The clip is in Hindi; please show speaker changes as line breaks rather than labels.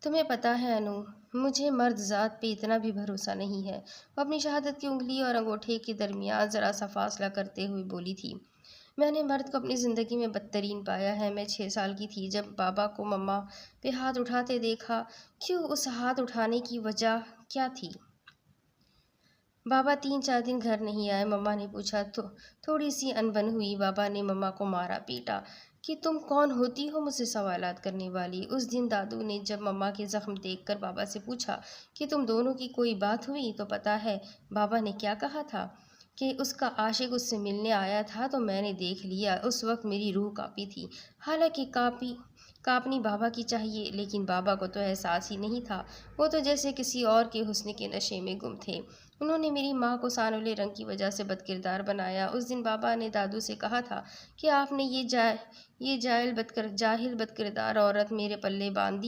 तुम्हें पता है अनु, मुझे मर्द ज़ात पे इतना भी भरोसा नहीं है। वो अपनी शहादत की उंगली और अंगूठे के दरमियान ज़रा सा फासला करते हुए बोली थी। मैंने मर्द को अपनी ज़िंदगी में बदतरीन पाया है। मैं 6 साल की थी जब बाबा को मम्मा पे हाथ उठाते देखा। क्यों? उस हाथ उठाने की वजह क्या थी? बाबा 3-4 दिन घर नहीं आए। मम्मा ने पूछा तो थोड़ी सी अनबन हुई। बाबा ने मम्मा को मारा पीटा कि तुम कौन होती हो मुझसे सवालात करने वाली। उस दिन दादू ने जब मम्मा के जख्म देखकर बाबा से पूछा कि तुम दोनों की कोई बात हुई, तो पता है बाबा ने क्या कहा था? कि उसका आशिक उससे मिलने आया था तो मैंने देख लिया। उस वक्त मेरी रूह कांपी थी। हालांकि कांपनी बाबा की चाहिए, लेकिन बाबा को तो एहसास ही नहीं था। वो तो जैसे किसी और के हुस्न के नशे में गुम थे। उन्होंने मेरी माँ को सांवले रंग की वजह से बदकिरदार बनाया। उस दिन बाबा ने दादू से कहा था कि आपने ये जाहिल बदकिरदार औरत मेरे पल्ले बांध दी।